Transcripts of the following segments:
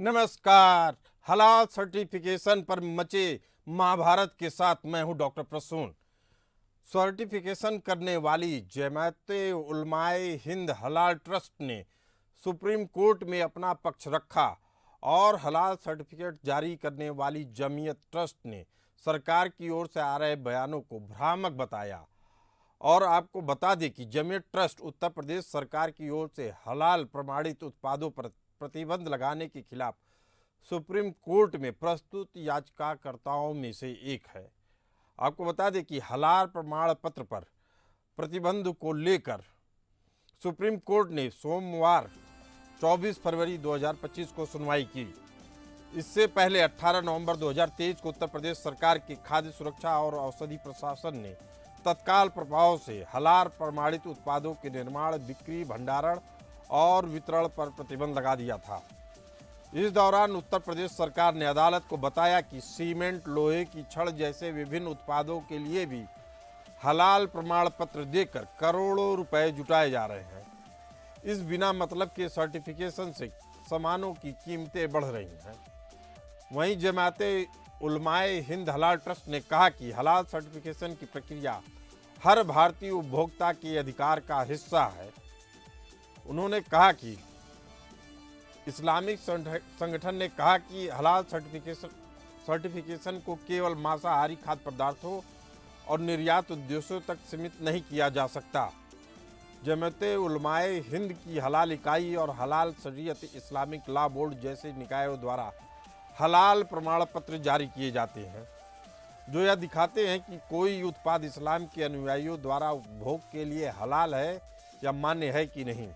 नमस्कार। हलाल सर्टिफिकेशन पर मचे महाभारत के साथ मैं हूं डॉक्टर प्रसून। सर्टिफिकेशन करने वाली जमाते उलमाए हिंद हलाल ट्रस्ट ने सुप्रीम कोर्ट में अपना पक्ष रखा और हलाल सर्टिफिकेट जारी करने वाली जमीयत ट्रस्ट ने सरकार की ओर से आ रहे बयानों को भ्रामक बताया। और आपको बता दें कि जमीयत ट्रस्ट उत्तर प्रदेश सरकार की ओर से हलाल प्रमाणित उत्पादों पर प्रतिबंध लगाने के खिलाफ सुप्रीम कोर्ट में प्रस्तुत याचिकाकर्ताओं में से एक है। आपको बता दें कि हलाल प्रमाण पत्र पर प्रतिबंध को लेकर सुप्रीम कोर्ट ने सोमवार 24 फरवरी 2025 को सुनवाई की। इससे पहले 18 नवंबर 2023 को उत्तर प्रदेश सरकार के खाद्य सुरक्षा और औषधि प्रशासन ने तत्काल प्रभाव से हलाल प्रमाणित उत्पादों के निर्माण, बिक्री, भंडारण और वितरण पर प्रतिबंध लगा दिया था। इस दौरान उत्तर प्रदेश सरकार ने अदालत को बताया कि सीमेंट, लोहे की छड़ जैसे विभिन्न उत्पादों के लिए भी हलाल प्रमाण पत्र देकर करोड़ों रुपए जुटाए जा रहे हैं। इस बिना मतलब के सर्टिफिकेशन से सामानों की कीमतें बढ़ रही हैं। वहीं जमाते उलमाए हिंद हलाल ट्रस्ट ने कहा कि हलाल सर्टिफिकेशन की प्रक्रिया हर भारतीय उपभोक्ता के अधिकार का हिस्सा है। उन्होंने कहा कि इस्लामिक संगठन ने कहा कि हलाल सर्टिफिकेशन को केवल मांसाहारी खाद्य पदार्थों और निर्यात उद्देश्यों तक सीमित नहीं किया जा सकता। जमाते उलमाए हिंद की हलाल इकाई और हलाल शरीयत इस्लामिक लॉ बोर्ड जैसे निकायों द्वारा हलाल प्रमाण पत्र जारी किए जाते हैं, जो यह दिखाते हैं कि कोई उत्पाद इस्लाम के अनुयायियों द्वारा उपभोग के लिए हलाल है या मान्य है कि नहीं।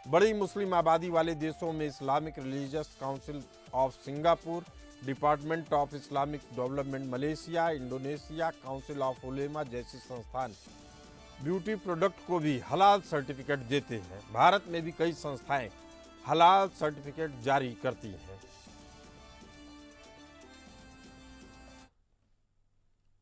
बड़ी मुस्लिम आबादी वाले देशों में Islamic religious council of Singapore, department of Islamic development Malaysia, Indonesia, council of उलेमा जैसी संस्थान ब्यूटी प्रोडक्ट को भी हलाल सर्टिफिकेट देते हैं। भारत में भी कई संस्थाएं हलाल सर्टिफिकेट जारी करती हैं।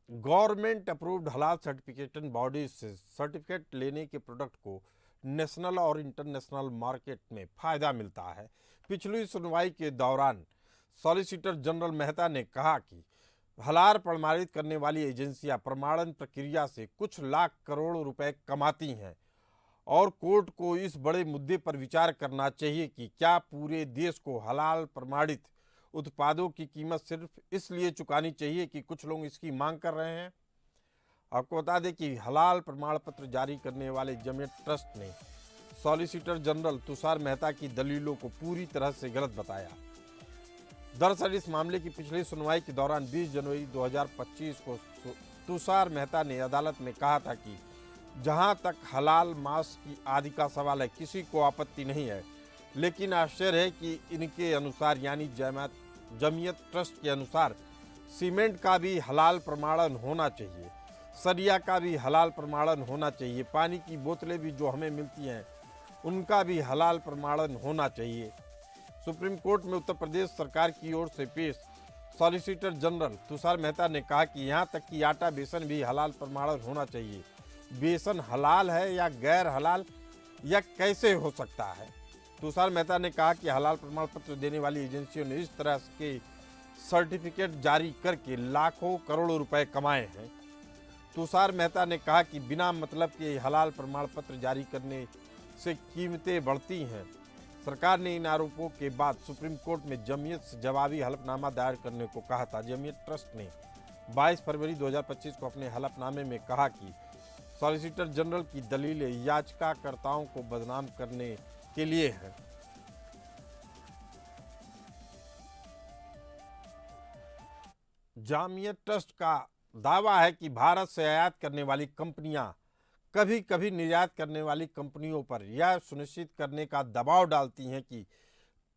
गवर्नमेंट अप्रूव्ड हलाल सर्टिफिकेशन बॉडी से सर्टिफिकेट लेने के प्रोडक्ट को नेशनल और इंटरनेशनल मार्केट में फायदा मिलता है। पिछली सुनवाई के दौरान सॉलिसिटर जनरल मेहता ने कहा कि हलाल प्रमाणित करने वाली एजेंसियां प्रमाणन प्रक्रिया से कुछ लाख करोड़ रुपए कमाती हैं और कोर्ट को इस बड़े मुद्दे पर विचार करना चाहिए कि क्या पूरे देश को हलाल प्रमाणित उत्पादों की कीमत सिर्फ इसलिए चुकानी चाहिए कि कुछ लोग इसकी मांग कर रहे हैं। आपको बता दें कि हलाल प्रमाण पत्र जारी करने वाले जमीयत ट्रस्ट ने सॉलिसिटर जनरल तुषार मेहता की दलीलों को पूरी तरह से गलत बताया। दरअसल इस मामले की पिछली सुनवाई के दौरान 20 जनवरी 2025 को तुषार मेहता ने अदालत में कहा था कि जहां तक हलाल मांस की आदि का सवाल है, किसी को आपत्ति नहीं है, लेकिन आश्चर्य है कि इनके अनुसार यानी जमीयत ट्रस्ट के अनुसार सीमेंट का भी हलाल प्रमाणन होना चाहिए, सरिया का भी हलाल प्रमाणन होना चाहिए, पानी की बोतलें भी जो हमें मिलती हैं उनका भी हलाल प्रमाणन होना चाहिए। सुप्रीम कोर्ट में उत्तर प्रदेश सरकार की ओर से पेश सॉलिसिटर जनरल तुषार मेहता ने कहा कि यहाँ तक कि आटा बेसन भी हलाल प्रमाणन होना चाहिए। बेसन हलाल है या गैर हलाल या कैसे हो सकता है? तुषार मेहता ने कहा कि हलाल प्रमाण पत्र देने वाली एजेंसियों ने इस तरह के सर्टिफिकेट जारी करके लाखों करोड़ों रुपए कमाए हैं। तुषार मेहता ने कहा कि बिना मतलब के हलाल प्रमाण पत्र जारी करने से कीमतें बढ़ती हैं। सरकार ने इन आरोपों के बाद सुप्रीम कोर्ट में जमीयत से जवाबी हलफनामा दायर करने को कहा था। जमीयत ट्रस्ट ने 22 फरवरी 2025 को अपने हलफनामे में कहा कि सॉलिसिटर जनरल की दलीलें याचिकाकर्ताओं को बदनाम करने के लिए हैं। जमीयत ट्रस्ट का दावा है कि भारत से आयात करने वाली कंपनियां कभी कभी निर्यात करने वाली कंपनियों पर यह सुनिश्चित करने का दबाव डालती हैं कि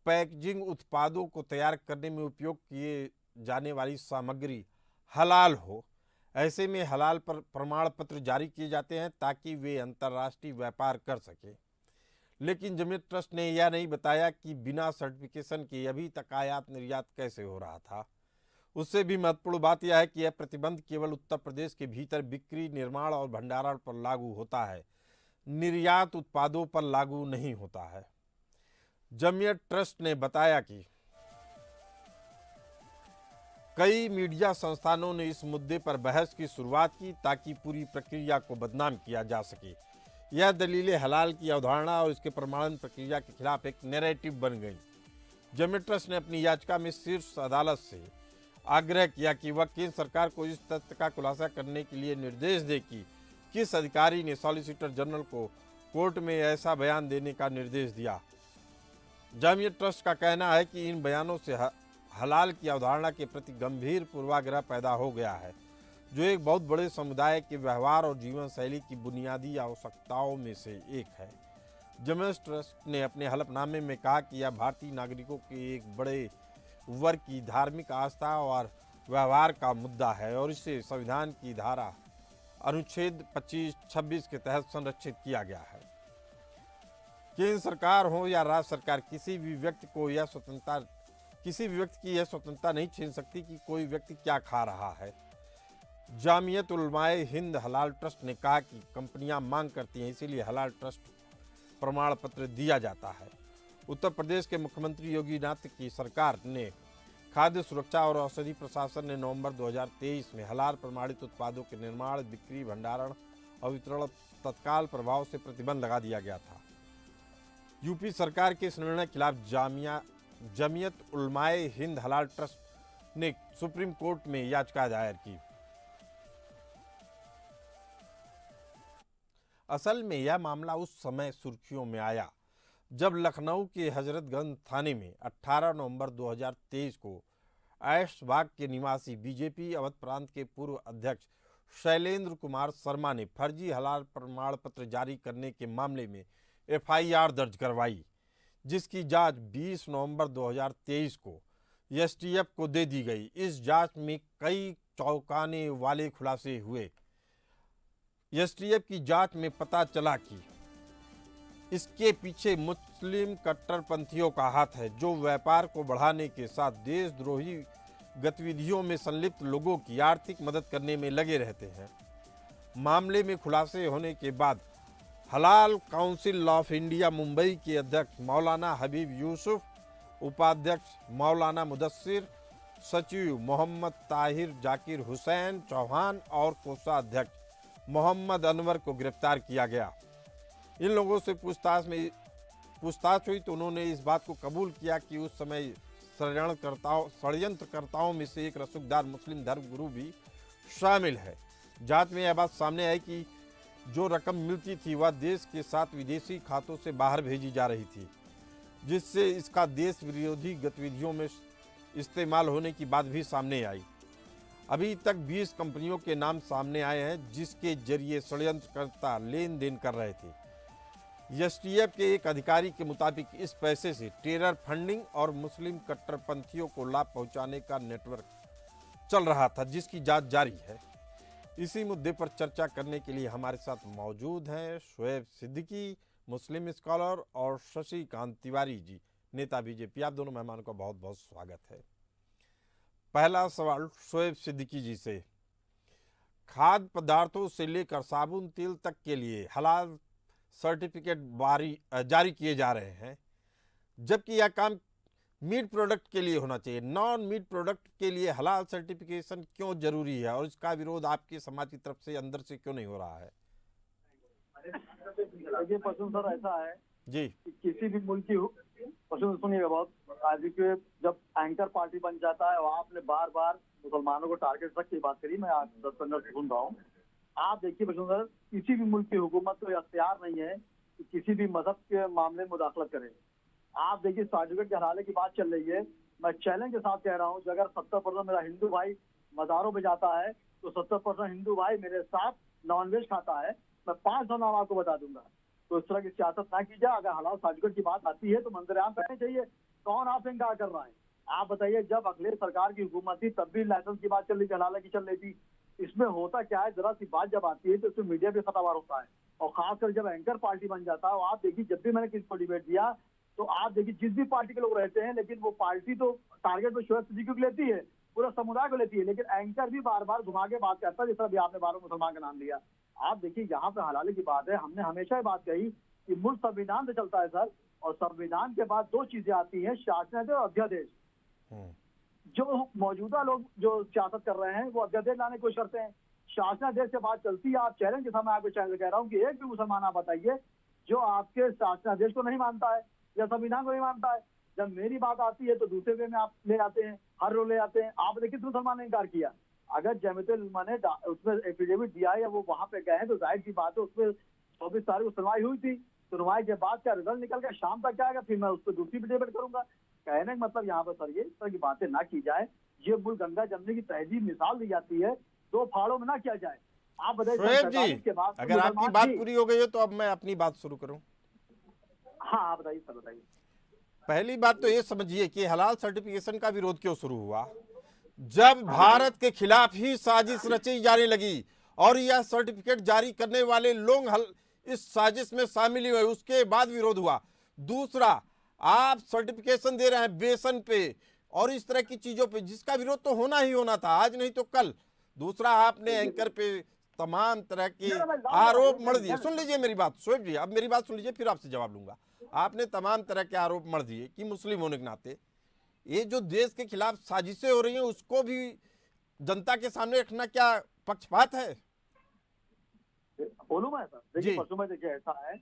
पैकेजिंग उत्पादों को तैयार करने में उपयोग किए जाने वाली सामग्री हलाल हो। ऐसे में हलाल पर प्रमाण पत्र जारी किए जाते हैं ताकि वे अंतर्राष्ट्रीय व्यापार कर सकें। लेकिन जमीयत ट्रस्ट ने यह नहीं बताया कि बिना सर्टिफिकेशन के अभी तक आयात निर्यात कैसे हो रहा था। उससे भी महत्वपूर्ण बात यह है कि यह प्रतिबंध केवल उत्तर प्रदेश के भीतर बिक्री, निर्माण और भंडारण पर लागू होता है, निर्यात उत्पादों पर लागू नहीं होता है। जमीयत ट्रस्ट ने बताया कि कई मीडिया संस्थानों ने इस मुद्दे पर बहस की शुरुआत की ताकि पूरी प्रक्रिया को बदनाम किया जा सके। यह दलीलें हलाल की अवधारणा और इसके प्रमाणन प्रक्रिया के खिलाफ एक नैरेटिव बन गई। जमियत ट्रस्ट ने अपनी याचिका में शीर्ष अदालत से आग्रह किया कि वह केंद्र सरकार को इस तथ्य का खुलासा करने के लिए निर्देश दे कि किस अधिकारी ने सॉलिसिटर जनरल को कोर्ट में ऐसा बयान देने का निर्देश दिया। जमियत ट्रस्ट का कहना है कि इन बयानों से हलाल की अवधारणा के प्रति गंभीर पूर्वाग्रह पैदा हो गया है, जो एक बहुत बड़े समुदाय के व्यवहार और जीवन शैली की बुनियादी आवश्यकताओं में से एक है। जमियत ट्रस्ट ने अपने हलफनामे में कहा कि यह भारतीय नागरिकों के एक बड़े वर्ग की धार्मिक आस्था और व्यवहार का मुद्दा है और इसे संविधान की धारा अनुच्छेद 25-26 के तहत संरक्षित किया गया है। केंद्र सरकार हो या राज्य सरकार, किसी भी व्यक्ति की यह स्वतंत्रता नहीं छीन सकती कि कोई व्यक्ति क्या खा रहा है। जामियत उलमाए हिंद हलाल ट्रस्ट ने कहा कि कंपनियां मांग करती हैं, इसीलिए हलाल ट्रस्ट प्रमाण पत्र दिया जाता है। उत्तर प्रदेश के मुख्यमंत्री योगी आदित्यनाथ की सरकार ने खाद्य सुरक्षा और औषधि प्रशासन ने नवंबर 2023 में हलाल प्रमाणित उत्पादों के निर्माण, बिक्री, भंडारण और वितरण तत्काल प्रभाव से प्रतिबंध लगा दिया गया था। यूपी सरकार के इस निर्णय के खिलाफ जमियत उलमाए हिंद हलाल ट्रस्ट ने सुप्रीम कोर्ट में याचिका दायर की। असल में यह मामला उस समय सुर्खियों में आया जब लखनऊ के हजरतगंज थाने में 18 नवंबर 2023 को ऐशबाग के निवासी बीजेपी अवध प्रांत के पूर्व अध्यक्ष शैलेंद्र कुमार शर्मा ने फर्जी हलाल प्रमाण पत्र जारी करने के मामले में एफआईआर दर्ज करवाई, जिसकी जांच 20 नवंबर 2023 को एसटीएफ को दे दी गई। इस जांच में कई चौंकाने वाले खुलासे हुए। एसटीएफ की जांच में पता चला कि इसके पीछे मुस्लिम कट्टरपंथियों का हाथ है, जो व्यापार को बढ़ाने के साथ देशद्रोही गतिविधियों में संलिप्त लोगों की आर्थिक मदद करने में लगे रहते हैं। मामले में खुलासे होने के बाद हलाल काउंसिल ऑफ इंडिया मुंबई के अध्यक्ष मौलाना हबीब यूसुफ, उपाध्यक्ष मौलाना मुदस्सिर, सचिव मोहम्मद ताहिर जाकिर हुसैन चौहान और कोषाध्यक्ष मोहम्मद अनवर को गिरफ्तार किया गया। इन लोगों से पूछताछ हुई तो उन्होंने इस बात को कबूल किया कि उस समय षड्यंत्रकर्ताओं में से एक रसूखदार मुस्लिम धर्मगुरु भी शामिल है। जांच में यह बात सामने आई कि जो रकम मिलती थी वह देश के साथ विदेशी खातों से बाहर भेजी जा रही थी, जिससे इसका देश विरोधी गतिविधियों में इस्तेमाल होने की बात भी सामने आई। अभी तक 20 कंपनियों के नाम सामने आए हैं जिसके जरिए षड्यंत्रकर्ता लेन देन कर रहे थे। एसटीएफ के एक अधिकारी के मुताबिक इस पैसे से टेरर फंडिंग और मुस्लिम कट्टरपंथियों को लाभ पहुंचाने का नेटवर्क चल रहा था, जिसकी जांच जारी है। इसी मुद्दे पर चर्चा करने के लिए हमारे साथ मौजूद हैं शोएब सिद्दीकी, मुस्लिम स्कॉलर, और शशिकांत तिवारी जी, नेता बीजेपी। आप दोनों मेहमानों का बहुत बहुत स्वागत है। पहला सवाल शोएब सिद्दीकी जी से, खाद्य पदार्थों से लेकर साबुन तेल तक के लिए हलाल सर्टिफिकेट जारी किए जा रहे हैं, जबकि यह काम मीट प्रोडक्ट के लिए होना चाहिए। नॉन मीट प्रोडक्ट के लिए हलाल सर्टिफिकेशन क्यों जरूरी है और इसका विरोध आपके समाज की तरफ से अंदर से क्यों नहीं हो रहा है? देखिए पसंद सर ऐसा है जी कि किसी भी मुल्क की पसंद सुनिएगा बहुत, आज के जब एंकर पार्टी बन जाता है और आपने बार बार मुसलमानों को टारगेट रख के बात करी, मैं आज 10-15 से सुन रहा हूँ। आप देखिए पसंद सर, किसी भी मुल्क की हुकूमत को अख्तियार नहीं है कि किसी भी मजहब के मामले में मुदाखलत करे। आप देखिए सर्टिफिकेट के हवाले की बात चल रही है, मैं चैलेंज के साथ कह रहा हूँ, अगर 70% मेरा हिंदू भाई मज़ारों में जाता है तो 70% हिंदू भाई मेरे साथ नॉनवेज खाता है, मैं 500 नाम आपको बता दूंगा। तो इस तरह की सियासत ना की जाए। अगर हलाल सर्टिफिकेट की बात आती है तो मंजर आम करने चाहिए। कौन आपसे इनकार कर रहा है? आप बताइए, जब अखिलेश सरकार की हुकूमत थी तब भी लाइसेंस की बात चल रही थी, हलाल की चल रही थी। इसमें होता क्या है, जरा सी बात जब आती है तो इसमें मीडिया भी खतरवार होता है, और खासकर जब एंकर पार्टी बन जाता है। आप देखिए, जब भी मैंने किसी को डिबेट दिया तो आप देखिए जिस भी पार्टी के लोग रहते हैं, लेकिन वो पार्टी तो टारगेट में शोएब सिद्दीकी को लेती है, पूरा समुदाय को लेती है, लेकिन एंकर भी बार बार घुमा के बात करता है, जैसा भी आपने बार मुसलमान का नाम लिया। आप देखिए यहाँ पे हलाले की बात है, हमने हमेशा ये बात कही कि मुल्क संविधान से चलता है सर, और संविधान के बाद दो चीजें आती हैं, शासनादेश और अध्यादेश। जो मौजूदा लोग जो सियासत कर रहे हैं वो अध्यादेश लाने की कोशिश करते हैं। शासनादेश से बात चलती है, आप चैलेंज के साथ मैं आपके चैनल से कह रहा हूँ कि एक भी मुसलमान आप बताइए जो आपके शासनादेश को नहीं मानता है या संविधान को नहीं मानता है। जब मेरी बात आती है तो दूसरे वे में आप ले आते हैं, हर रोज ले आते हैं। आप देखिए मुसलमान ने इनकार किया। अगर जमीयतुल उलमा ने उसमें एफिडेविट दिया है या वो वहां पे गए हैं तो जाहिर सी बात है उसमें 24 तारीख को सुनवाई हुई थी। सुनवाई के बाद क्या रिजल्ट निकल गया, शाम तक क्या आएगा, फिर मैं उस पर दूसरी भी डिबेट करूंगा। कहने का मतलब यहाँ पर सर ये इस तरह की बातें ना की जाए। ये मुल्क गंगा जमने की तहजीब मिसाल दी जाती है, दो फाड़ों में ना किया जाए। आप बताइए शोएब जी, के बाद अगर आपकी मुसलमान बात जी। पूरी हो गई है तो अब मैं अपनी बात शुरू करूं। हाँ आप बताइए सर, बताइए। पहली बात तो ये समझिए कि हलाल सर्टिफिकेशन का विरोध क्यों शुरू हुआ। जब भारत के खिलाफ ही साजिश रची जाने लगी और यह सर्टिफिकेट जारी करने वाले लोग इस साजिश में शामिल हुए, उसके बाद विरोध हुआ। दूसरा, आप सर्टिफिकेशन दे रहे हैं बेसन पे और इस तरह की चीजों पे, जिसका विरोध तो होना ही होना था, आज नहीं तो कल। दूसरा, आपने एंकर पे तमाम तरह के आरोप मढ़ दिए। सुन लीजिए मेरी बात शोएब जी, अब मेरी बात सुन लीजिए, फिर आपसे जवाब लूंगा। आपने तमाम तरह के आरोप मढ़ दिए कि मुस्लिम होने के नाते ये जो देश के खिलाफ साजिशें हो रही हैं उसको भी जनता के सामने रखना क्या पक्षपात है? बोलूं मैं सर? देखिए परसों में देखिए ऐसा है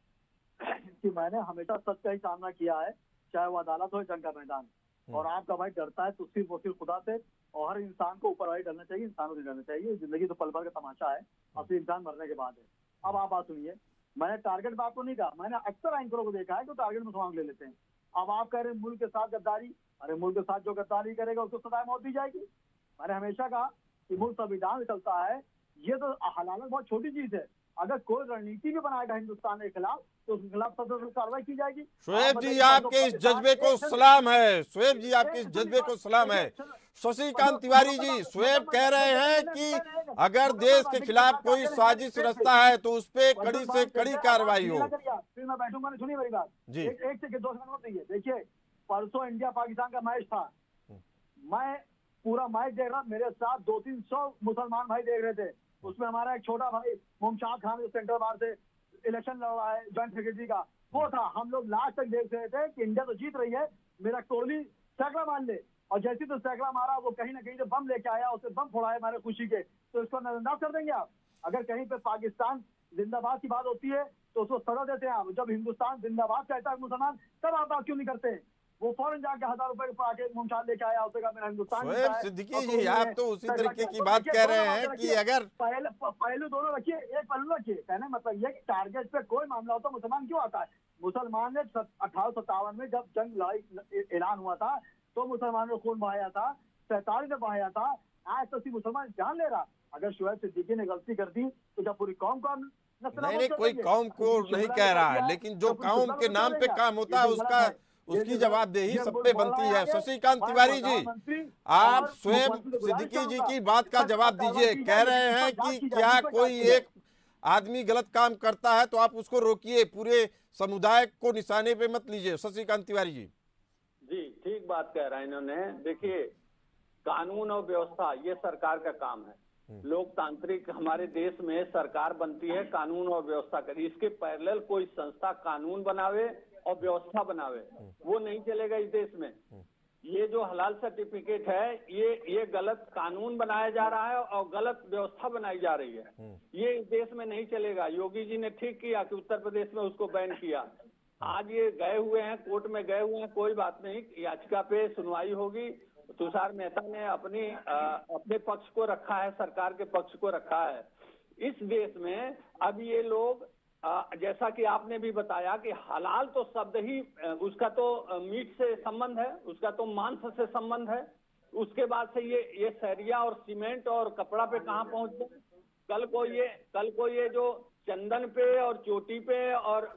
कि मैंने हमेशा सच का ही सामना किया है, चाहे वो अदालत हो जंग का मैदान। और आपका भाई डरता है तो सिर्फ और सिर्फ खुदा से, और हर इंसान को ऊपर वाली डरना चाहिए, इंसान को नहीं डरना चाहिए। जिंदगी तो पल भर का तमाशा है, असली इंसान मरने के बाद है। अब आप बात सुनिए, मैंने टारगेट बात को नहीं कहा। मैंने अक्सर एंकरों को देखा है तो टारगेट मुसलमान ले लेते हैं। अब आप कह रहे हैं मुल्क के साथ गद्दारी, अरे मुल्क के साथ जो गद्दारी करेगा उसको सजा मौत दी जाएगी। मैंने हमेशा कहा कि मुल्क संविधान चलता है, ये तो हलालत बहुत छोटी चीज है। अगर कोई रणनीति भी बनाएगा हिंदुस्तान के खिलाफ तो उसके खिलाफ सख्त कार्रवाई की जाएगी। शोएब जी, आपके इस जज्बे को सलाम है। शोएब जी, आपके इस जज्बे को सलाम है। शशिकांत तिवारी जी, शोएब कह रहे हैं कि अगर देश के खिलाफ कोई साजिश रचता है तो उस पर कड़ी से कड़ी कार्रवाई हो। फिर मैं बैठूंगा नहीं, सुनिए मेरी बात जी। एक से 2 सेकंड मत दीजिए। देखिए परसों इंडिया पाकिस्तान का मैच था, मैं पूरा मैच देख रहा, मेरे साथ 200-300 मुसलमान भाई देख रहे थे। उसमें हमारा एक छोटा भाई मुमताज खान जो सेंटर बार से इलेक्शन लड़ रहा है जॉइंट सेक्रेटरी का, वो था। हम लोग लास्ट तक देख रहे थे कि इंडिया तो जीत रही है, मेरा कोहली सैकड़ा मान ले, और जैसे तो सैकड़ा मारा वो कहीं ना कहीं जो बम लेके आया उसे बम फोड़ा है हमारे खुशी के, तो इसको नजरअंदाज कर देंगे आप? अगर कहीं पे पाकिस्तान जिंदाबाद की बात होती है तो उसको सजा देते हैं आप। जब हिंदुस्तान जिंदाबाद कहता है मुसलमान, तब आप बात क्यों नहीं करते? वो फौरन जाके 1000 रुपए आके मुमताज लेके आया, उसका मेरा हिंदुस्तान शोएब सिद्दीकी जी, आप तो उसी तरीके की बात कह रहे हैं कि अगर पहलू दोनों रखिए, एक पहलू रखिए। कहने मतलब ये कि टारगेट पे कोई मामला होता मुसलमान क्यों आता है? मुसलमान ने 1857 में जब जंग लड़ाई ऐलान हुआ था तो मुसलमानों ने खून बहाया था, 47 में बहाया था। आज तो सिर्फ मुसलमान जान ले रहा। अगर शोएब सिद्दीकी ने गलती कर दी तो जब पूरी कौम का नहीं, कोई कौम को नहीं कह रहा है, लेकिन जो कौम के नाम पे काम होता है उसका उसकी जवाबदेही सब पे बनती है। शशिकांत तिवारी जी, आप शोएब सिद्दीकी जी की बात का जवाब दीजिए। कह रहे हैं कि क्या कोई एक आदमी गलत काम करता है तो आप उसको रोकिए, पूरे समुदाय को निशाने पे मत लीजिए। शशिकांत तिवारी जी जी ठीक बात कह रहे हैं इन्होंने। देखिए, कानून और व्यवस्था ये सरकार का काम है। लोकतांत्रिक हमारे देश में सरकार बनती है, कानून और व्यवस्था करी। इसके पैरेलल कोई संस्था कानून बनावे और व्यवस्था बनावे, वो नहीं चलेगा इस देश में। ये जो हलाल सर्टिफिकेट है, ये गलत कानून बनाया जा रहा है और गलत व्यवस्था बनाई जा रही है। ये इस देश में नहीं चलेगा। योगी जी ने ठीक किया कि उत्तर प्रदेश में उसको बैन किया। आज ये गए हुए हैं, कोर्ट में गए हुए हैं, कोई बात नहीं, याचिका पे सुनवाई होगी। तुषार मेहता ने अपने पक्ष को रखा है, सरकार के पक्ष को रखा है। इस देश में अब ये लोग जैसा कि आपने भी बताया कि हलाल तो शब्द ही उसका तो मीट से संबंध है, उसका तो मांस से संबंध है। उसके बाद से ये सरिया और सीमेंट और कपड़ा पे कहाँ पहुंच गए? कल को ये जो चंदन पे और चोटी पे और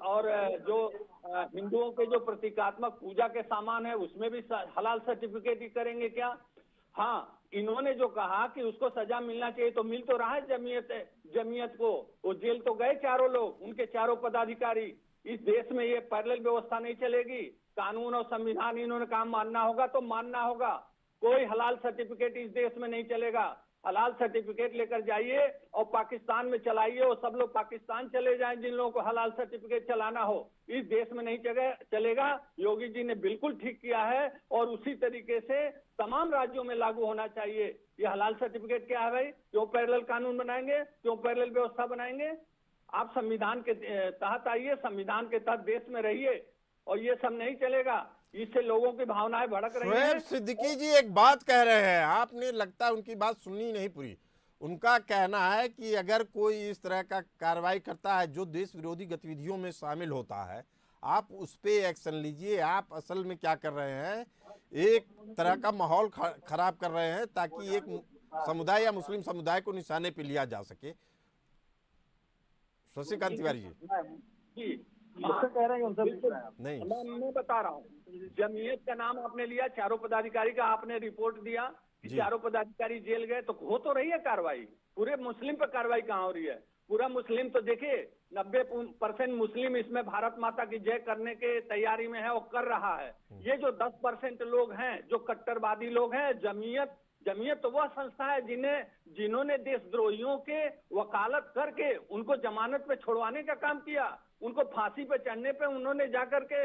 जो हिंदुओं के जो प्रतीकात्मक पूजा के सामान है उसमें भी हलाल सर्टिफिकेट ही करेंगे क्या? हाँ, इन्होंने जो कहा कि उसको सजा मिलना चाहिए तो मिल तो रहा है जमीयत को। वो जेल तो गए चारों लोग, उनके चारों पदाधिकारी। इस देश में ये पैरेलल व्यवस्था नहीं चलेगी। कानून और संविधान इन्होंने काम मानना होगा तो मानना होगा। कोई हलाल सर्टिफिकेट इस देश में नहीं चलेगा। हलाल सर्टिफिकेट लेकर जाइए और पाकिस्तान में चलाइए और सब लोग पाकिस्तान चले जाएं जिन लोगों को हलाल सर्टिफिकेट चलाना हो। इस देश में नहीं चलेगा। योगी जी ने बिल्कुल ठीक किया है और उसी तरीके से तमाम राज्यों में लागू होना चाहिए। ये हलाल सर्टिफिकेट क्या है भाई? क्यों पैरेलल कानून बनाएंगे? क्यों पैरेलल व्यवस्था बनाएंगे? आप संविधान के तहत आइए, संविधान के तहत देश में रहिए और ये सब नहीं चलेगा। इससे लोगों की भावनाएं भड़क रही हैं। शोएब सिद्दीकी जी एक बात कह रहे हैं, आपने लगता है उनकी बात सुनी नहीं पूरी। उनका कहना है कि अगर कोई इस तरह का कार्रवाई करता है जो देश विरोधी गतिविधियों में शामिल होता है, आप उस पे एक्शन लीजिए। आप असल में क्या कर रहे हैं, एक तरह का माहौल खराब कर रहे हैं ताकि एक समुदाय या मुस्लिम समुदाय को निशाने पे लिया जा सके। शशिकांत तिवारी जी मुझसे कह रहे हैं उनसे पूछ रहे हैं आप। नहीं, मैं बता रहा हूँ, जमीयत का नाम आपने लिया, चारों पदाधिकारी का आपने रिपोर्ट दिया कि जी। चारों पदाधिकारी जेल गए, तो हो तो रही है कार्रवाई। पूरे मुस्लिम पर कार्रवाई कहाँ हो रही है? पूरा मुस्लिम तो देखिए 90% मुस्लिम इसमें भारत माता की जय करने के तैयारी में है और कर रहा है। ये जो 10% लोग हैं जो कट्टरवादी लोग हैं, जमीयत तो वह संस्था है जिन्होंने देशद्रोहियों के वकालत करके उनको जमानत पे छुड़वाने का काम किया। उनको फांसी पे चढ़ने पे उन्होंने जाकर के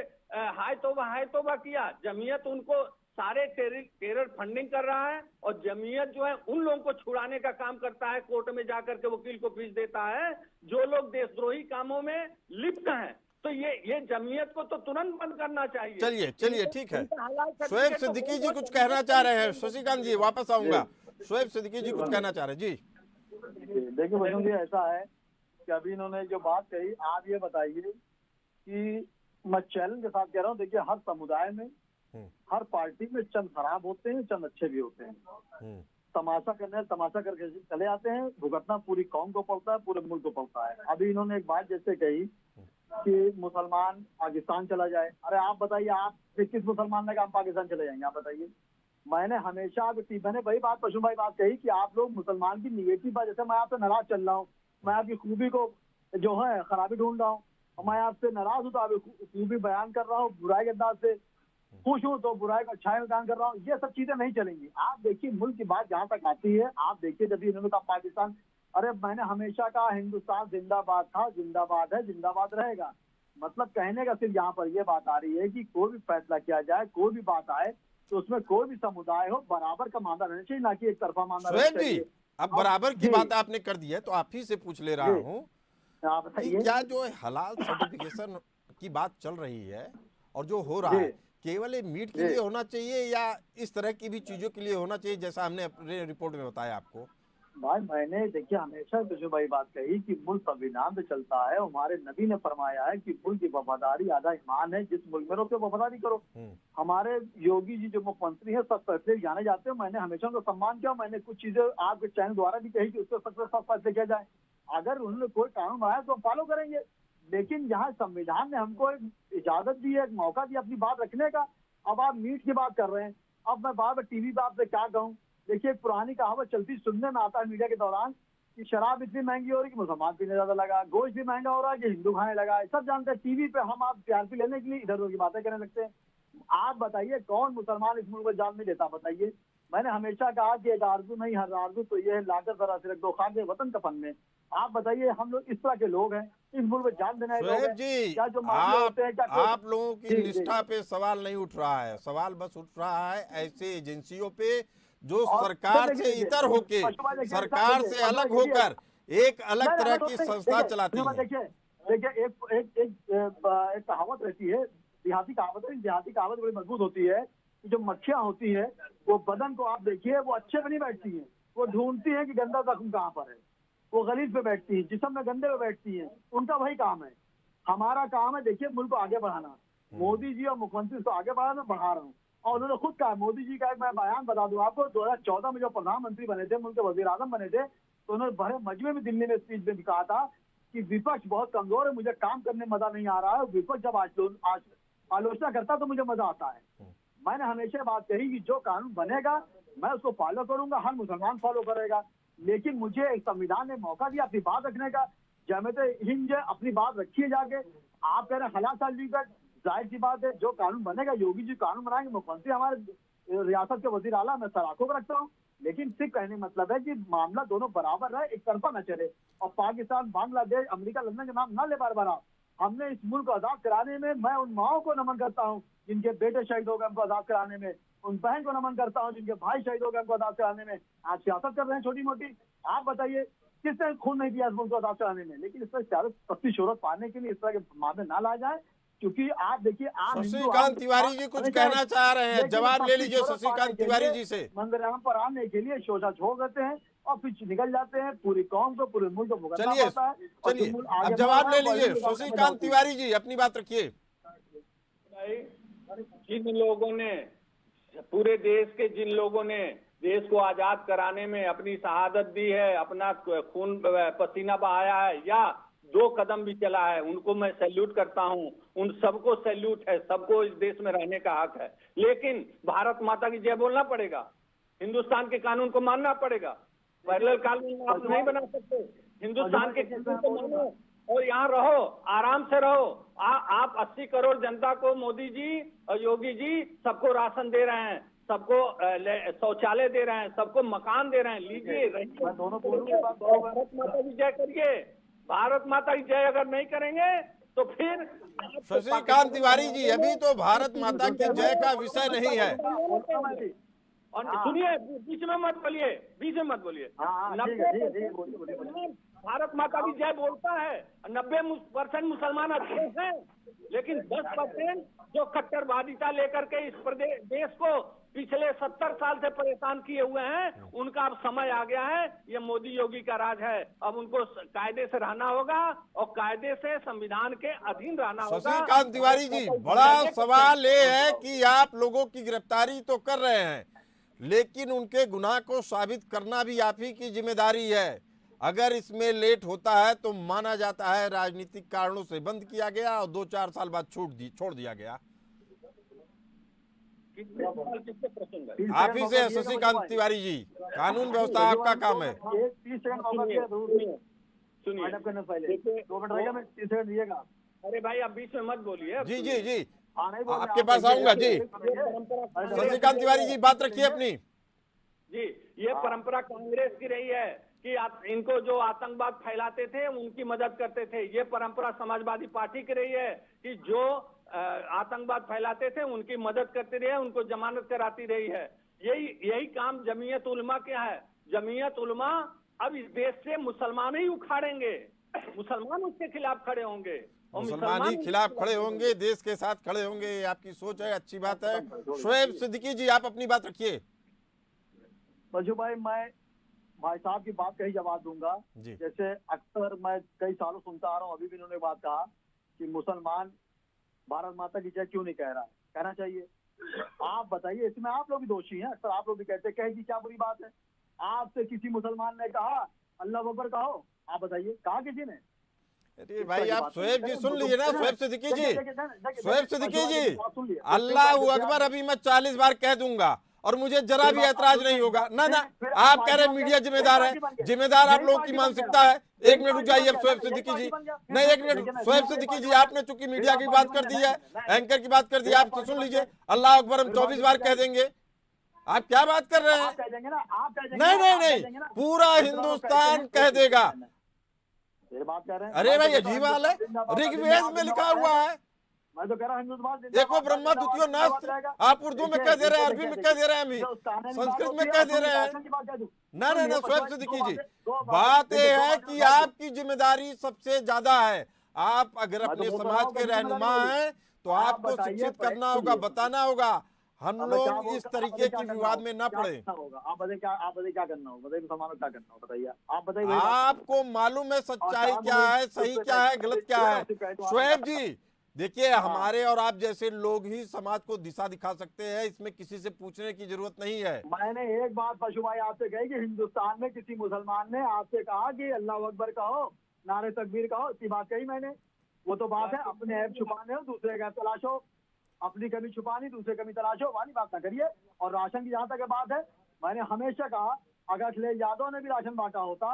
हाय तौबा किया। जमीयत उनको सारे टेरर फंडिंग कर रहा है और जमीयत जो है उन लोगों को छुड़ाने का काम करता है, कोर्ट में जाकर के वकील को फीस देता है जो लोग देशद्रोही कामों में लिप्त हैं। तो ये जमीयत को तो तुरंत बंद करना चाहिए। चलिए ठीक है। शोएब सिद्दीकी जी कुछ कहना चाह रहे हैं। शशिकांत जी वापस आऊंगा। शोएब सिद्दीकी जी कुछ कहना चाह रहे हैं जी। देखिए बजरंग जी, ऐसा है कि अभी इन्होंने जो बात कही, आप ये बताइए कि मैं चैलेंज के साथ कह रहा हूँ, देखिए हर समुदाय में हर पार्टी में चंद खराब होते हैं, चंद अच्छे भी होते हैं। तमाशा करके चले आते हैं, भुगतना पूरी कौम को पड़ता है, पूरे मुल्क को पड़ता है। अभी इन्होंने एक बात जैसे कही कि मुसलमान पाकिस्तान चला जाए। अरे आप बताइए, आप किस मुसलमान ने कहा हम पाकिस्तान चले जाएंगे? आप बताइए। मैंने हमेशा मैंने वही बात पशु भाई बात कही कि आप लोग मुसलमान की निगेटिव बात, जैसे मैं आपसे नाराज चल रहा हूँ, मैं आपकी खूबी को जो है खराबी ढूंढ रहा हूँ, मैं आपसे नाराज हूँ तो आप खूबी बयान कर रहा हूँ, बुराई के अंदाज से खुश हूँ तो बुराई का अच्छाई बयान कर रहा हूँ। ये सब चीजें नहीं चलेंगी। आप देखिए मुल्क की बात जहाँ तक आती है, आप देखिए जब इन्होंने कहा पाकिस्तान, अरे मैंने हमेशा कहा हिंदुस्तान जिंदाबाद था, जिंदाबाद है, जिंदाबाद रहेगा। मतलब कहने का सिर्फ यहाँ पर ये बात आ रही है कि कोई भी फैसला किया जाए, कोई भी बात आए तो उसमें कोई भी समुदाय हो बराबर का मानना रहना चाहिए, ना कि एक तरफा मानना रहना चाहिए। अब बराबर की बात आपने कर दी है तो आप ही से पूछ ले रहा हूँ कि क्या जो हलाल सर्टिफिकेशन की बात चल रही है और जो हो रहा है, केवल ये मीट के लिए होना चाहिए या इस तरह की भी चीजों के लिए होना चाहिए, जैसा हमने अपने रिपोर्ट में बताया आपको? भाई मैंने देखिए हमेशा जो भाई बात कही कि मुल्क संविधान पे चलता है। हमारे नबी ने फरमाया है कि मुल्क की वफादारी आधा ईमान है, जिस मुल्क में रहो उसकी वफादारी करो। हमारे योगी जी जो मुख्यमंत्री हैं सब फैसले जाने जाते हैं, मैंने हमेशा उनका सम्मान किया। मैंने कुछ चीजें आपके चैनल द्वारा भी कही कि उसके सब फैसले किया जाए। अगर उन्होंने कोई कानून बनाया तो हम फॉलो करेंगे, लेकिन यहाँ संविधान ने हमको एक इजाजत दी है, एक मौका दिया अपनी बात रखने का। अब आप मीट की बात कर रहे हैं। अब मैं बार बार टीवी पे आपसे क्या कहूँ, देखिए पुरानी कहावत चलती सुनने में आता है मीडिया के दौरान कि शराब इतनी महंगी हो रही कि मुसलमान पीने ज्यादा लगा, गोश्त भी महंगा हो रहा है कि हिंदू खाने लगा है। सब जानते हैं। टीवी पे हम आप टीआरपी लेने के लिए इधर उधर की बातें करने लगते हैं। आप बताइए कौन मुसलमान इस मुल्क को जान नहीं देता? बताइए। मैंने हमेशा कहा कि एक आरजू नहीं हर आरजू तो ये है लाकर जरा सिर्फ दो खाके वतन कफन में। आप बताइए, हम लोग इस तरह के लोग हैं, इस मुल्क में जान देने शोएब जी, आप लोगों की निष्ठा पे सवाल नहीं उठ रहा है, सवाल बस उठ रहा है ऐसे एजेंसियों पे जो सरकार से इतर होके, सरकार से अलग होकर एक अलग तरह की संस्था चलाती है। देखिए एक कहावत रहती है, देहाती कहावत बड़ी मजबूत होती है कि जो मक्खियां होती है वो बदन को आप देखिए वो अच्छे पे नहीं बैठती है, वो ढूंढती है कि गंदा जख्म कहाँ पर है, वो गलीज पे बैठती है, जिस्म में गंदे पे बैठती है। उनका वही काम है। हमारा काम है देखिए मुल्क को आगे बढ़ाना। मोदी जी और मुख्यमंत्री को आगे बढ़ाना, बढ़ा रहा हूँ। और उन्होंने खुद कहा, मोदी जी का एक मैं बयान बता दूं आपको, 2014 में जो प्रधानमंत्री बने थे, मुल्क के वजीर आजम बने थे, तो उन्होंने बड़े मजमे में दिल्ली में स्पीच में कहा था कि विपक्ष बहुत कमजोर है, मुझे काम करने में मजा नहीं आ रहा है। विपक्ष जब आज आलोचना करता तो मुझे मजा आता है। मैंने हमेशा बात कही कि जो कानून बनेगा मैं उसको फॉलो करूंगा, हर मुसलमान फॉलो करेगा, लेकिन मुझे एक संविधान ने मौका दिया अपनी बात रखने का। जमेत हिंद अपनी बात रखिए जाके। आप कह रहे हैं हलाल सर्टिफिकेट, जाहिर सी बात है जो कानून बनेगा, योगी जी कानून बनाएंगे, मुख्यमंत्री हमारे रियासत के वजीर आला मैं सराखों को रखता हूँ, लेकिन सिर्फ कहने का मतलब है कि मामला दोनों बराबर रहे, एक तरफा न चले। और पाकिस्तान, बांग्लादेश, अमेरिका, लंदन के नाम न ले बार बार। हमने इस मुल्क को आजाद कराने में, मैं उन माओं को नमन करता हूँ जिनके बेटे शहीद हो गए, उनको आजाद कराने में। उन बहन को नमन करता हूँ जिनके भाई शहीद हो गए, उनको आजाद कराने में। आप सियासत कर रहे हैं छोटी मोटी। आप बताइए किसने खून नहीं किया इस मुल्क को आजाद कराने में? लेकिन इस पर सियासत पत्ती शोहरत पाने के लिए इस तरह के मामले ना ला जाए, क्योंकि आप देखिए शशिकांत तिवारी जी कुछ कहना चाह रहे हैं, जवाब ले लीजिए शशिकांत तिवारी जी से। मंदिर पर आने के लिए शोषा छोड़ देते हैं और फिर निकल जाते हैं, पूरी कौम को, पूरे मुल्क को भुगतना चलिए पड़ता है। चलिए, अब जवाब ले लीजिए शशिकांत तिवारी जी, अपनी बात रखिए। जिन लोगों ने, पूरे देश के जिन लोगों ने देश को आजाद कराने में अपनी शहादत दी है, अपना खून पसीना बहाया है, या 2 कदम भी चला है, उनको मैं सैल्यूट करता हूं। उन सबको सैल्यूट है, सबको इस देश में रहने का हक है। लेकिन भारत माता की जय बोलना पड़ेगा, हिंदुस्तान के कानून को मानना पड़ेगा। पैरेलल कानून आप नहीं बना सकते। हिंदुस्तान के कानून को मानो और यहाँ रहो, आराम से रहो। आप 80 करोड़ जनता को मोदी जी और योगी जी सबको राशन दे रहे हैं, सबको शौचालय दे रहे हैं, सबको मकान दे रहे हैं। लीजिए, रहिए, भारत माता की जय करिए। भारत माता की जय अगर नहीं करेंगे तो फिर शशिकांत तिवारी जी, अभी तो भारत माता की जय का विषय नहीं है। और सुनिए, बीच में मत बोलिए, बीच में मत बोलिए। 90% भारत माता की जय बोलता है, 90% मुसलमान अच्छे हैं, लेकिन 10% जो कट्टरवादिता लेकर के इस देश को पिछले 70 साल से परेशान किए हुए हैं, उनका अब समय आ गया है। ये मोदी योगी का राज है, अब उनको कायदे से रहना होगा और कायदे से संविधान के अधीन रहना होगा। शशिकांत तिवारी जी, बड़ा सवाल ये है कि आप लोगों की गिरफ्तारी तो कर रहे हैं, लेकिन उनके गुनाह को साबित करना भी आप ही की जिम्मेदारी है। अगर इसमें लेट होता है तो माना जाता है राजनीतिक कारणों से बंद किया गया और 2-4 साल बाद छोड़ दिया गया। आप ही से शशिकांत तिवारी जी, कानून व्यवस्था आपका काम है। 30 सेकंड सुनिए, 2 मिनट रहेगा, मैं 30 सेकंड दिएगा। अरे भाई, आप बीच में मत बोलिए। जी जी जी, आपके पास आऊंगा जी। शशिकांत तिवारी जी, बात रखिए अपनी। जी, ये परंपरा कांग्रेस की रही है कि इनको जो आतंकवाद फैलाते थे उनकी मदद करते थे। ये परंपरा समाजवादी पार्टी की रही है कि जो आतंकवाद फैलाते थे उनकी मदद करती रही है, उनको जमानत कराती रही है। यही काम जमीयत उलमा क्या है। जमीयत उलमा अब इस देश से मुसलमान ही उखाड़ेंगे, मुसलमान उसके खिलाफ खड़े होंगे, मुसलमान ही खिलाफ खड़े होंगे, देश के साथ खड़े होंगे। आपकी सोच है, अच्छी बात है। शोएब सिद्दीकी जी, आप अपनी बात रखिए। बजू भाई, मैं भाई साहब की बात कही जवाब दूंगा। जैसे अक्सर मैं कई सालों सुनता आ रहा हूँ, अभी भी उन्होंने बात कहा कि मुसलमान भारत माता की जय क्यों नहीं कह रहा है। कहना चाहिए। आप बताइए, इसमें आप लोग भी दोषी हैं। अक्सर आप लोग भी कहते हैं, कह दी क्या बुरी बात है। आपसे किसी मुसलमान ने कहा अल्लाह अकबर कहो? आप बताइए, कहा किसी ने? अरे भाई, आप शोएब जी सुन लीजिए ना। शोएब सिद्दीकी जी, शोएब सिद्दीकी जी, अल्लाह अकबर अभी मैं 40 बार कह दूंगा और मुझे जरा भी ऐतराज नहीं होगा ना। आप कह रहे मीडिया जिम्मेदार है, जिम्मेदार आप लोगों की मानसिकता है। 1 मिनट रुक जाइए शोएब सिद्दीकी जी, नहीं 1 मिनट। शोएब सिद्दीकी जी, आपने चूंकि मीडिया की बात कर दी है, एंकर की बात कर दी है, आप तो सुन लीजिए। अल्लाह अकबर हम 24 बार कह देंगे। आप क्या बात कर रहे हैं? नहीं, पूरा हिंदुस्तान कह देगा। बात कर रहे हैं। अरे भाई, अजीब हाल है, ऋग्वेद में लिखा हुआ है। मैं तो कह रहा हूँ देखो, ब्रह्मा द्वितीयो नास्ति। आप उर्दू में कह दे रहे हैं, अरबी में कह दे रहे हैं, अभी संस्कृत में कह दे रहे हैं। ना शोएब सिद्दीकी जी, बात यह है कि आपकी जिम्मेदारी सबसे ज्यादा है। आप अगर अपने समाज के रहनुमा हैं तो आपको शिक्षित करना होगा, बताना होगा। हम लोग इस तरीके की विवाद में ना पड़े। आप बताइए क्या करना होगा, बताइए मुसलमानों क्या करना होगा, बताइए आप बताइए। आपको मालूम है सच्चाई क्या है, सही क्या है, गलत क्या है। शोएब जी देखिए, हमारे और आप जैसे लोग ही समाज को दिशा दिखा सकते हैं, इसमें किसी से पूछने की जरूरत नहीं है। मैंने एक बात पशु भाई आपसे कही कि हिंदुस्तान में किसी मुसलमान ने आपसे कहा कि अल्लाह अकबर कहो, नारे तकबीर कहो, इतनी बात कही मैंने। वो तो बात है अपने ऐप छुपाने हो, दूसरे का तलाशो, अपनी कमी छुपानी, दूसरे कमी तलाशो, वाली बात ना करिए। और राशन की जहाँ तक बात है, मैंने हमेशा कहा अगर अखिलेश यादव ने भी राशन बांटा होता,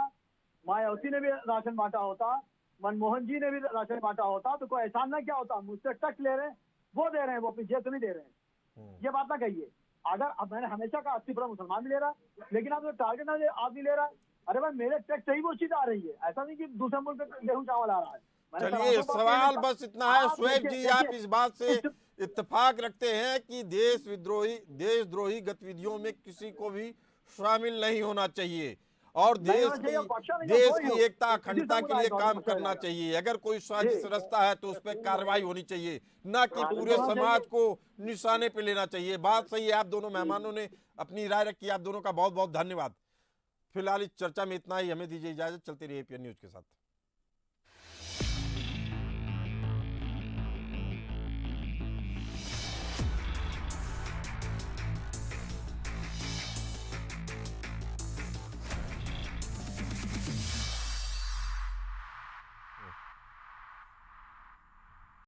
मायावती ने भी राशन बांटा होता, मनमोहन जी ने भी राशन बांटा होता, तो कोई एहसान ना क्या होता। मुझसे टैक्स ले रहे हैं, वो दे रहे हैं, वो अपनी जेब से नहीं दे रहे हैं। ये बात ना कहिए। अगर अब मैंने हमेशा कहा 80% मुसलमान भी ले रहा है, लेकिन आप जो टारगेट ना आदमी ले रहा है, अरे भाई मेरे टैक्स से ही वो चीज आ रही है, ऐसा नहीं कि दूसरे मुल्क से गेहूं चावल आ रहा है। मैंने चलिए, तराजू बात सवाल कही, बस इतना है आप शुएब देखिए- जी, आप देखिए, इस बात से इस- इत्तेफाक रखते हैं कि देशद्रोही गतिविधियों में किसी को भी शामिल नहीं होना चाहिए और नहीं होना चाहिए, बख्शा नहीं है, देश कोई की हो, एकता किसी अखंडता के समुदाय लिए का काम बख्शा करना जाएगा। चाहिए। अगर कोई साजिश जी। रचता है तो उस पर कार्रवाई होनी चाहिए, ना कि हाँ, पूरे होना समाज चाहिए। को निशाने पे लेना चाहिए। बात सही है, आप दोनों मेहमानों ने अपनी राय रखी, आप दोनों का बहुत बहुत धन्यवाद। फिलहाल इस चर्चा में इतना ही, हमें दीजिए इजाजत, चलते रहिए एपीएन न्यूज के साथ।